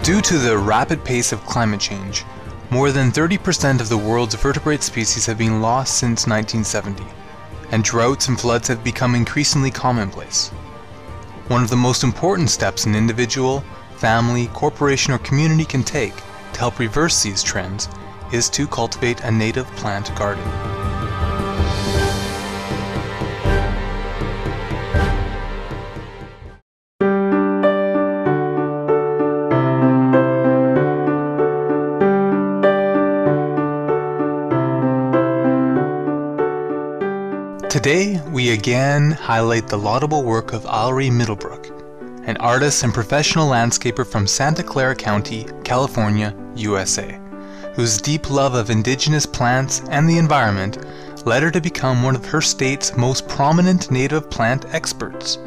Due to the rapid pace of climate change, more than 30% of the world's vertebrate species have been lost since 1970, and droughts and floods have become increasingly commonplace. One of the most important steps an individual, family, corporation, or community can take to help reverse these trends is to cultivate a native plant garden. Today, we again highlight the laudable work of Alrie Middlebrook, an artist and professional landscaper from Santa Clara County, California, USA, whose deep love of indigenous plants and the environment led her to become one of her state's most prominent native plant experts.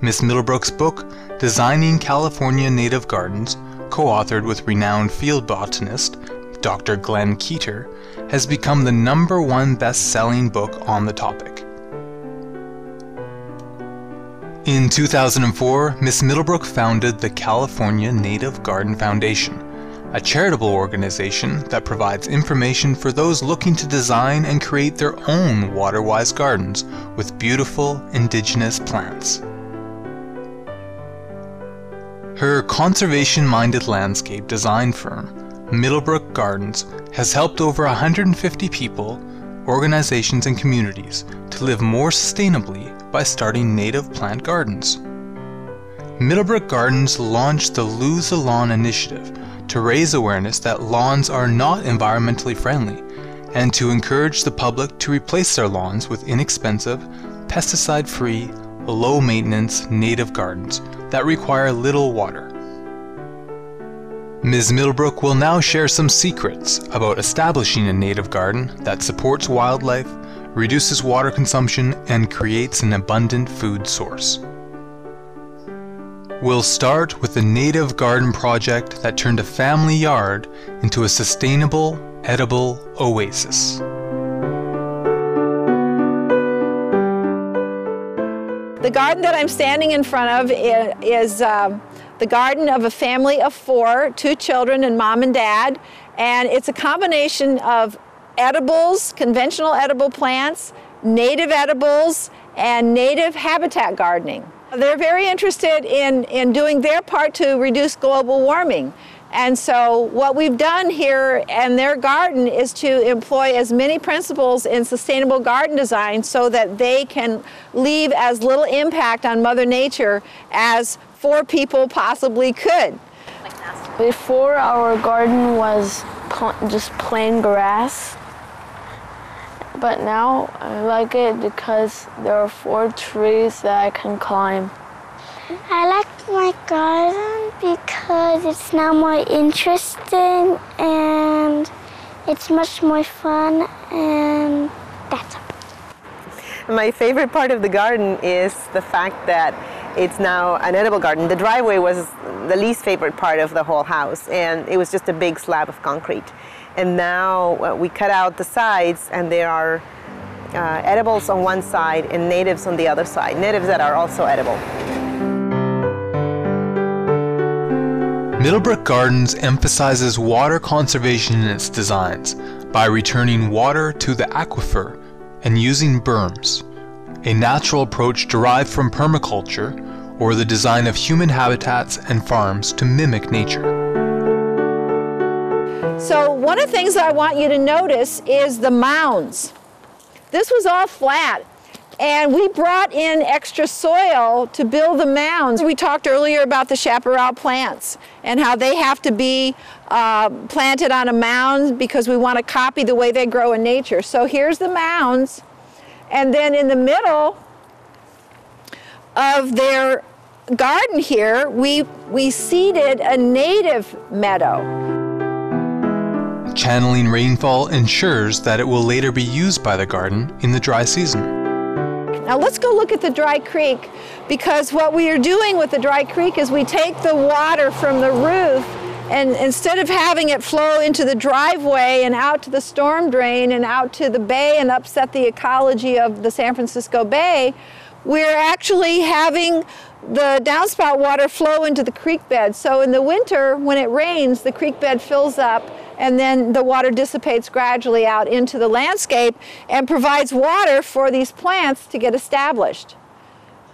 Ms. Middlebrook's book, Designing California Native Gardens, co-authored with renowned field botanist Dr. Glenn Keeter, has become the #1 best-selling book on the topic. In 2004, Ms. Middlebrook founded the California Native Garden Foundation, a charitable organization that provides information for those looking to design and create their own water-wise gardens with beautiful indigenous plants. Her conservation-minded landscape design firm, Middlebrook Gardens, has helped over 150 people, organizations, and communities to live more sustainably by starting native plant gardens. Middlebrook Gardens launched the Lose a Lawn initiative to raise awareness that lawns are not environmentally friendly and to encourage the public to replace their lawns with inexpensive, pesticide-free, low-maintenance native gardens that require little water. Ms. Middlebrook will now share some secrets about establishing a native garden that supports wildlife, reduces water consumption, and creates an abundant food source. We'll start with the native garden project that turned a family yard into a sustainable, edible oasis. The garden that I'm standing in front of is the garden of a family of 4, 2 children and mom and dad, and it's a combination of edibles, conventional edible plants, native edibles, and native habitat gardening. They're very interested in doing their part to reduce global warming. And so what we've done here in their garden is to employ as many principles in sustainable garden design so that they can leave as little impact on Mother Nature as 4 people possibly could. Before, our garden was just plain grass, but now I like it because there are 4 trees that I can climb. I like my garden because it's now more interesting and it's much more fun, and that's all. My favorite part of the garden is the fact that it's now an edible garden. The driveway was the least favorite part of the whole house, and it was just a big slab of concrete. And now we cut out the sides, and there are edibles on one side and natives on the other side, natives that are also edible. Middlebrook Gardens emphasizes water conservation in its designs by returning water to the aquifer and using berms, a natural approach derived from permaculture or the design of human habitats and farms to mimic nature. So one of the things I want you to notice is the mounds. This was all flat, and we brought in extra soil to build the mounds. We talked earlier about the chaparral plants and how they have to be planted on a mound because we want to copy the way they grow in nature. So here's the mounds, and then in the middle of their garden here, we seeded a native meadow. Channeling rainfall ensures that it will later be used by the garden in the dry season. Now let's go look at the dry creek, because what we are doing with the dry creek is we take the water from the roof, and instead of having it flow into the driveway and out to the storm drain and out to the bay and upset the ecology of the San Francisco Bay, we're actually having the downspout water flow into the creek bed. So in the winter, when it rains, the creek bed fills up and then the water dissipates gradually out into the landscape and provides water for these plants to get established.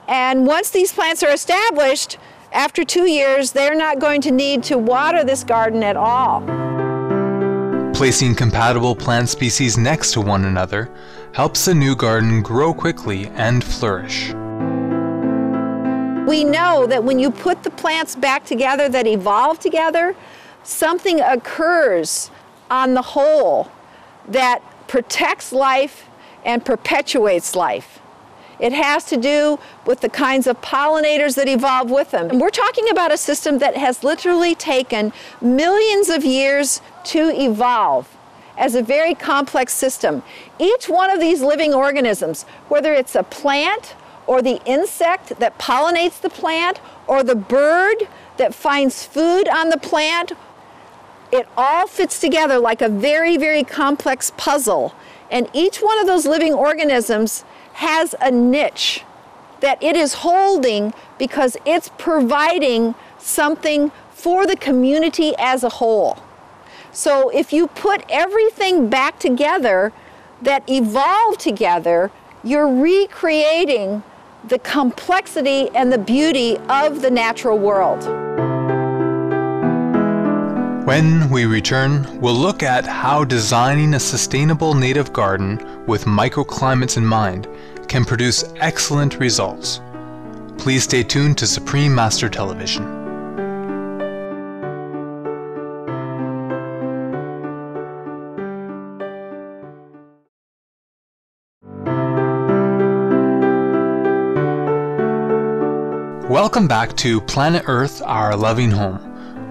And once these plants are established, after 2 years, they're not going to need to water this garden at all. Placing compatible plant species next to one another helps the new garden grow quickly and flourish. We know that when you put the plants back together that evolve together, something occurs on the whole that protects life and perpetuates life. It has to do with the kinds of pollinators that evolve with them. And we're talking about a system that has literally taken millions of years to evolve as a very complex system. Each one of these living organisms, whether it's a plant or the insect that pollinates the plant or the bird that finds food on the plant, it all fits together like a very, very complex puzzle. And each one of those living organisms has a niche that it is holding because it's providing something for the community as a whole. So if you put everything back together that evolved together, you're recreating the complexity and the beauty of the natural world. When we return, we'll look at how designing a sustainable native garden with microclimates in mind can produce excellent results. Please stay tuned to Supreme Master Television. Welcome back to Planet Earth, Our Loving Home,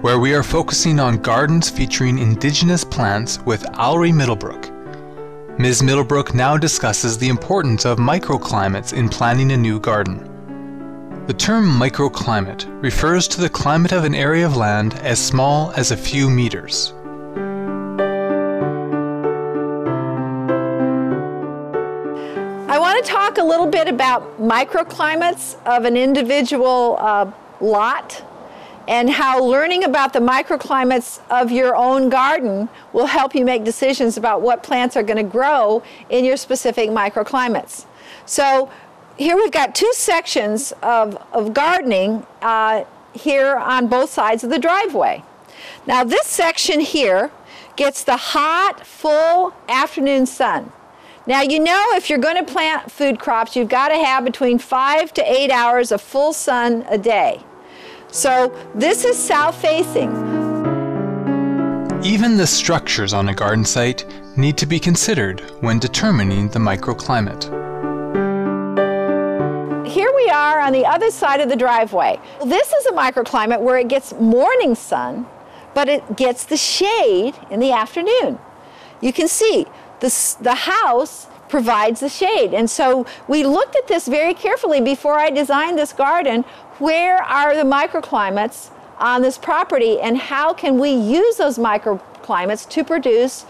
where we are focusing on gardens featuring indigenous plants with Alrie Middlebrook. Ms. Middlebrook now discusses the importance of microclimates in planning a new garden. The term microclimate refers to the climate of an area of land as small as a few meters. I want to talk a little bit about microclimates of an individual lot, and how learning about the microclimates of your own garden will help you make decisions about what plants are going to grow in your specific microclimates. So here we've got two sections of gardening here on both sides of the driveway. Now this section here gets the hot, full afternoon sun. Now you know if you're going to plant food crops, you've got to have between 5 to 8 hours of full sun a day. So this is south-facing. Even the structures on a garden site need to be considered when determining the microclimate. Here we are on the other side of the driveway. This is a microclimate where it gets morning sun, but it gets the shade in the afternoon. You can see the house provides the shade. And so we looked at this very carefully before I designed this garden. Where are the microclimates on this property, and how can we use those microclimates to produce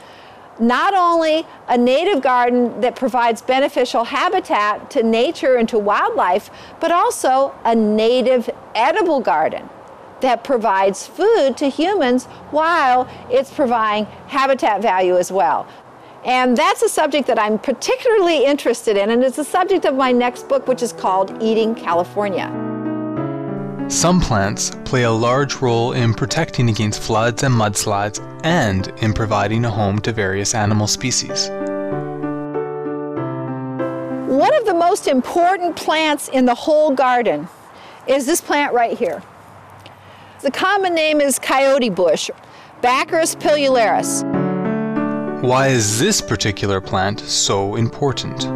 not only a native garden that provides beneficial habitat to nature and to wildlife, but also a native edible garden that provides food to humans while it's providing habitat value as well. And that's a subject that I'm particularly interested in, and it's the subject of my next book, which is called Eating California. Some plants play a large role in protecting against floods and mudslides and in providing a home to various animal species. One of the most important plants in the whole garden is this plant right here. The common name is coyote bush, Baccharis pilularis. Why is this particular plant so important?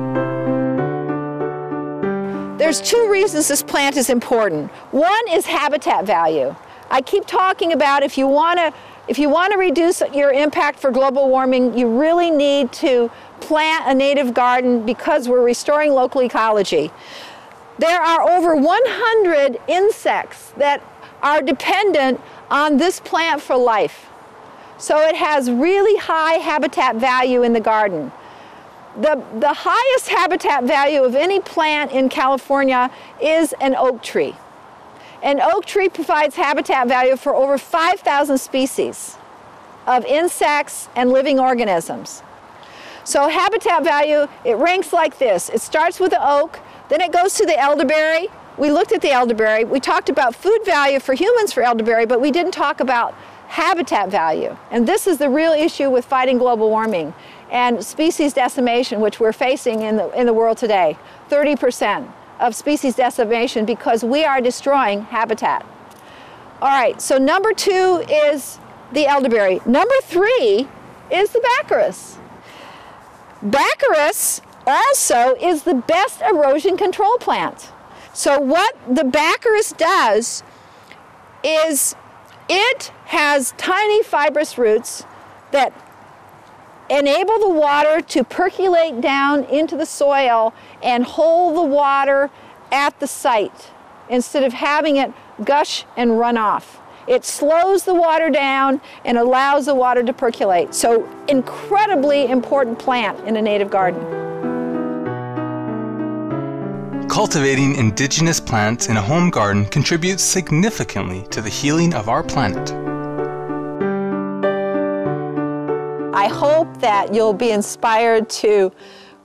There's two reasons this plant is important. One is habitat value. I keep talking about if you want to reduce your impact for global warming, you really need to plant a native garden because we're restoring local ecology. There are over 100 insects that are dependent on this plant for life. So it has really high habitat value in the garden. The highest habitat value of any plant in California is an oak tree. An oak tree provides habitat value for over 5,000 species of insects and living organisms. So habitat value, it ranks like this. It starts with the oak, then it goes to the elderberry. We looked at the elderberry. We talked about food value for humans for elderberry, but we didn't talk about habitat value. And this is the real issue with fighting global warming and species decimation, which we're facing in the world today. 30% of species decimation because we are destroying habitat. All right, so number 2 is the elderberry. Number 3 is the baccharis. Baccharis also is the best erosion control plant. So what the baccharis does is it has tiny fibrous roots that enable the water to percolate down into the soil and hold the water at the site instead of having it gush and run off. It slows the water down and allows the water to percolate. So incredibly important plant in a native garden. Cultivating indigenous plants in a home garden contributes significantly to the healing of our planet. I hope that you'll be inspired to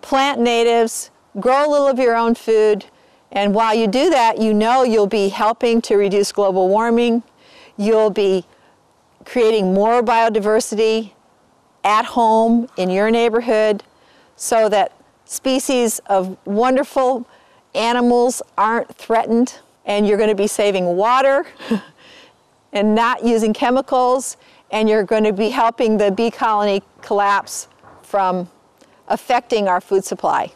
plant natives, grow a little of your own food, and while you do that, you know you'll be helping to reduce global warming. You'll be creating more biodiversity at home in your neighborhood so that species of wonderful animals aren't threatened, and you're going to be saving water and not using chemicals, and you're going to be helping the bee colony collapse from affecting our food supply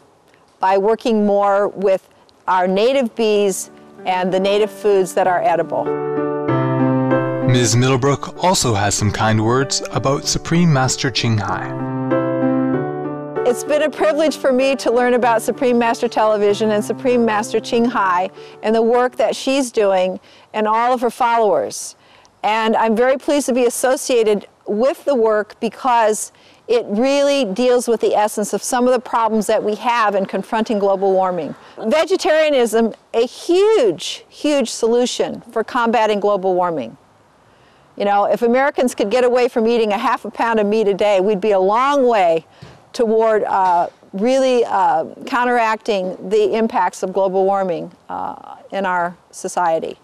by working more with our native bees and the native foods that are edible. Ms. Middlebrook also has some kind words about Supreme Master Ching Hai. It's been a privilege for me to learn about Supreme Master Television and Supreme Master Ching Hai and the work that she's doing and all of her followers. And I'm very pleased to be associated with the work because it really deals with the essence of some of the problems that we have in confronting global warming. Vegetarianism, a huge, huge solution for combating global warming. You know, if Americans could get away from eating a half a pound of meat a day, we'd be a long way toward really counteracting the impacts of global warming in our society.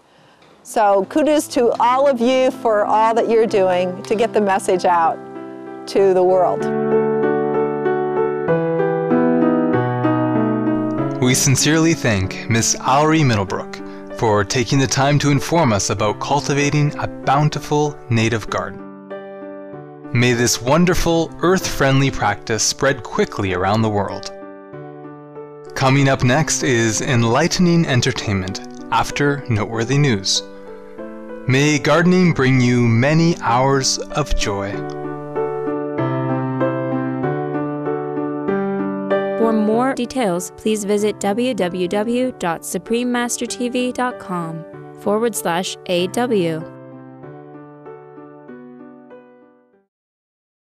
So kudos to all of you for all that you're doing to get the message out to the world. We sincerely thank Miss Alrie Middlebrook for taking the time to inform us about cultivating a bountiful native garden. May this wonderful, earth-friendly practice spread quickly around the world. Coming up next is enlightening entertainment after noteworthy news. May gardening bring you many hours of joy. For more details, please visit www.suprememastertv.com/AW.